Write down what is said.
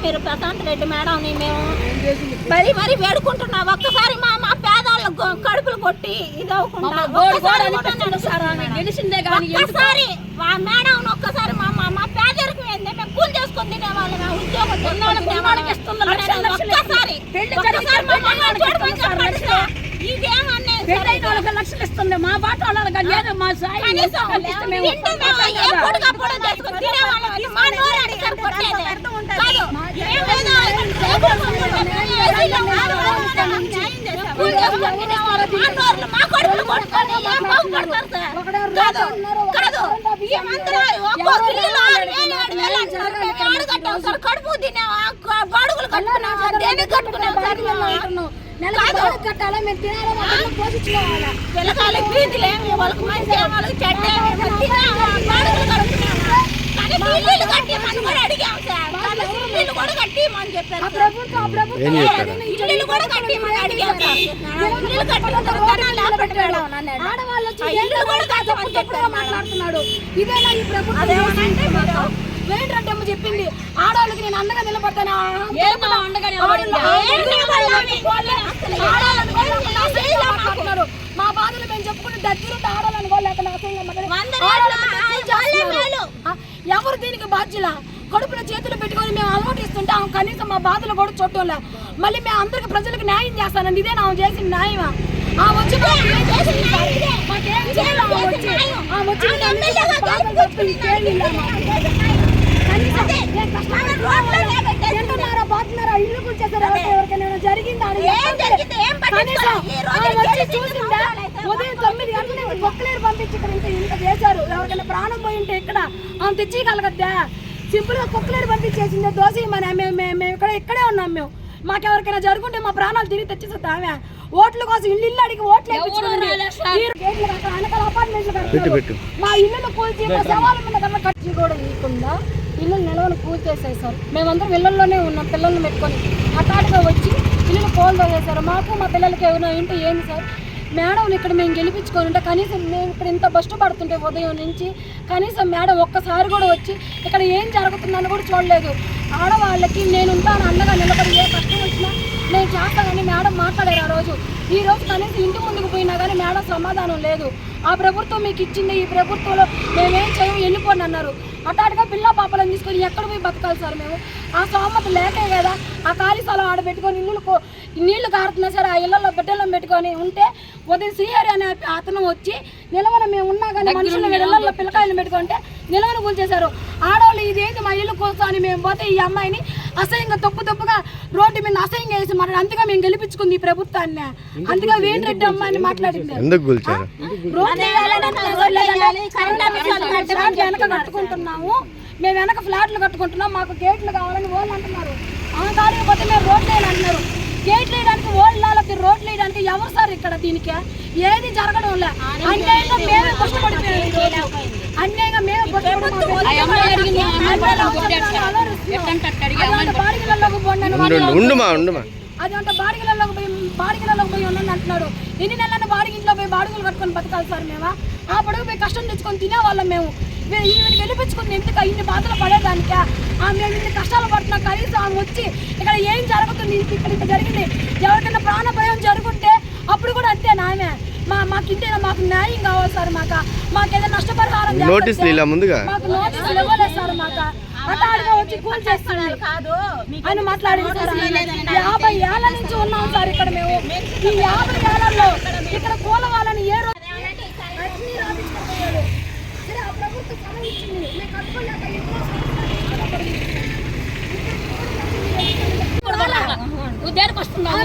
మీరు ప్రశాంత్ రెడ్డి మేడంని మేము మరి వేడుకుంటున్నాం. ఒక్కసారి మా పేదవాళ్ళ కడుపులు కొట్టి ఇదవకుండా గెలిచిందే కానీ ఒక్కసారి మేడం ఒక్కసారి మా పేదరికం ఏంది, మేము కూలి చేసుకొని తినేవాళ్ళు, మేము ఉద్యోగం లక్షలు ఇస్తుంది. మా బాట లేదు, మా కడుపు తినేవా, బాడుగులు కట్టుకున్నాం, కట్టాలా, మేము తినాలా, పోషించుకోవాలా, పిల్లకాయలు ఫీజులు ఏమి వాళ్ళకి మంచి వాళ్ళకి చెడ్డ బాడుగులు కట్టుకున్నాము. ఇల్లు కట్టిమని కూడా అడిగాం సార్, ఇల్లు కూడా కట్టిమని చెప్పారు. ఇల్లు కూడా కట్టిమని అడిగాం సార్, ఇల్లు మాట్లాడుతున్నాడు. ఇదేనా ఈ ప్రభుత్వం? ఏంటంటే చెప్పింది ఆడవాళ్ళకి నేను అండగా నిలబడతాను. మా బాధలు మేము చెప్పుకుంటే దగ్గరుంటే ఆడాలని ఎవరు దీనికి బాధ్యుల? కడుపులో చేతులు పెట్టుకొని మేము అలవాటు ఇస్తుంటే ఆమె కనీసం మా బాధలు కూడా చూడటంలే. మళ్ళీ మేము అందరికి ప్రజలకు న్యాయం చేస్తానండి. ఇదే నా చేసిన న్యాయమా? వచ్చి ఇల్లు కూర్చేసారు. ఎవరికైనా జరిగిందా? చూసిందా? ఉదయం 9 గంటల నుంచి పొక్కలేరు పంపించి ఇక్కడ ఇంత చేశారు. ఎవరికైనా ప్రాణం పోయి ఉంటే ఇక్కడ ఆమె తెచ్చిగలగద్దా? సింపుల్ గా కుక్కలేరు పంపించేసింది. దోశ మేము ఇక్కడే ఉన్నాం. మేము మాకెవరికైనా జరుగుంటే మా ప్రాణాలు తిరిగి తెచ్చిస్తుంది ఆమె. ఓట్ల కోసం ఇల్లు అడిగి ఓట్లు అపార్ట్మెంట్లు మా ఇల్లు కూల్చి మా శవాల మీద కన్నా కట్టి కూడా ఇవ్వకుండా ఇల్లు నిలవను కూల్చేసేసారు. మేమందరం ఇళ్లలోనే ఉన్నాం పిల్లల్ని పెట్టుకొని. హఠాత్తుగా వచ్చి ఇల్లు కోల్దోసేసారు. మాకు మా పిల్లలకి ఏమైనా ఏంటో ఏంది సార్? మేడం ఇక్కడ మేము గెలిపించుకొని ఉంటే కనీసం మేము ఇక్కడ ఇంత కష్టపడుతుంటే ఉదయం నుంచి కనీసం మేడం ఒక్కసారి కూడా వచ్చి ఇక్కడ ఏం జరుగుతుందని కూడా చూడలేదు. ఆడవాళ్ళకి నేను ఉంటాను అండగా నిలబడి ఏ కష్టం వచ్చినా నేను చేస్తానని మేడం మాట్లాడారు ఆ రోజు. ఈ రోజు కనీసం ఇంటి ముందుకు పోయినా కానీ మేడం సమాధానం లేదు. ఆ ప్రభుత్వం మీకు ఇచ్చింది, ఈ ప్రభుత్వంలో మేమేం చేయము వెళ్ళిపోండి అన్నారు. హఠాత్తుగా పిల్ల పాపలను తీసుకొని ఎక్కడ పోయి బతకాలి సార్ మేము? ఆ సోమత లేకే కదా ఆ ఖాళీ స్థలం ఆడ పెట్టుకొని నీళ్లు కారుతున్నా సరే ఆ ఇళ్లలో బిడ్డలను పెట్టుకొని ఉంటే ఉదయం శ్రీహరి అనే అతను వచ్చి నిలవన మేము ఉన్నా కానీ మనుషులు ఇళ్లలో పిల్లకాయలను పెట్టుకుంటే నిలవన కూల్చేశారు. ఆడవాళ్ళు ఇదేంటి మా ఇల్లు కూర్చొని మేము పోతే ఈ అమ్మాయిని అసహ్యంగా తప్పుగా రోడ్డు మీద అసహ్యంగా వేసి మరి అందుకే మేము గెలిపించుకుంది ఈ ప్రభుత్వాన్ని. అందుకే వేణిరెడ్డి అమ్మాయిని మాట్లాడింది. వెనక కట్టుకుంటున్నాము, మేము వెనక ఫ్లాట్లు కట్టుకుంటున్నాం, మాకు గేట్లు కావాలని వాళ్ళు అంటున్నారు. కాలేకపోతే మేము రోడ్లు వేయాలి అంటున్నారు. గేట్లు వేయడానికి వాళ్ళకి రోడ్లు వేయడానికి ఎవరు సార్ ఇక్కడ? దీనికి ఏది జరగడం లే. అన్యాయంగా మేమే కష్టపడిపోయాం. అన్యాయంగా మేము బాడిగలలోకి పోండి, అదంటే బాడిగలలోకి పోయి ఉన్నాను అంటున్నాడు. ఎన్ని నెలలను బాడిగింట్లో పోయి బాడుగులు కట్టుకొని బతకాలి సార్? మేము ఆ పొడుగు పోయి కష్టం తెచ్చుకొని తినేవాళ్ళం. మేము ఈమెను గెలిపించుకుంది ఎందుకు? ఇన్ని బాధలు పడేదానికా? మేము ఇన్ని కష్టాలు పడుతున్నా కనీసం ఆమె వచ్చి ఇక్కడ ఏం జరుగుతుంది, ఇక్కడ జరిగింది, ఎవరికైనా ప్రాణ భయం జరుగుంటే అప్పుడు కూడా అంతే నామే మాకింటేనా మాకు న్యాయం కావాలి సార్. మాకేదో నష్టపరిహారం మాకు నోటీసులు ఇవ్వలేదు సార్. హఠాత్తుగా వచ్చి కూల్ చేస్తున్నారు అని మాట్లాడింది సార్. 50 ఏళ్ల నుంచి ఉన్నాం సార్ ఇక్కడ మేము. ఈ 50 ఏళ్లలో ఇక్కడ కూలవాలని ఏ రోజు ఉద్యోగం వస్తున్నాం.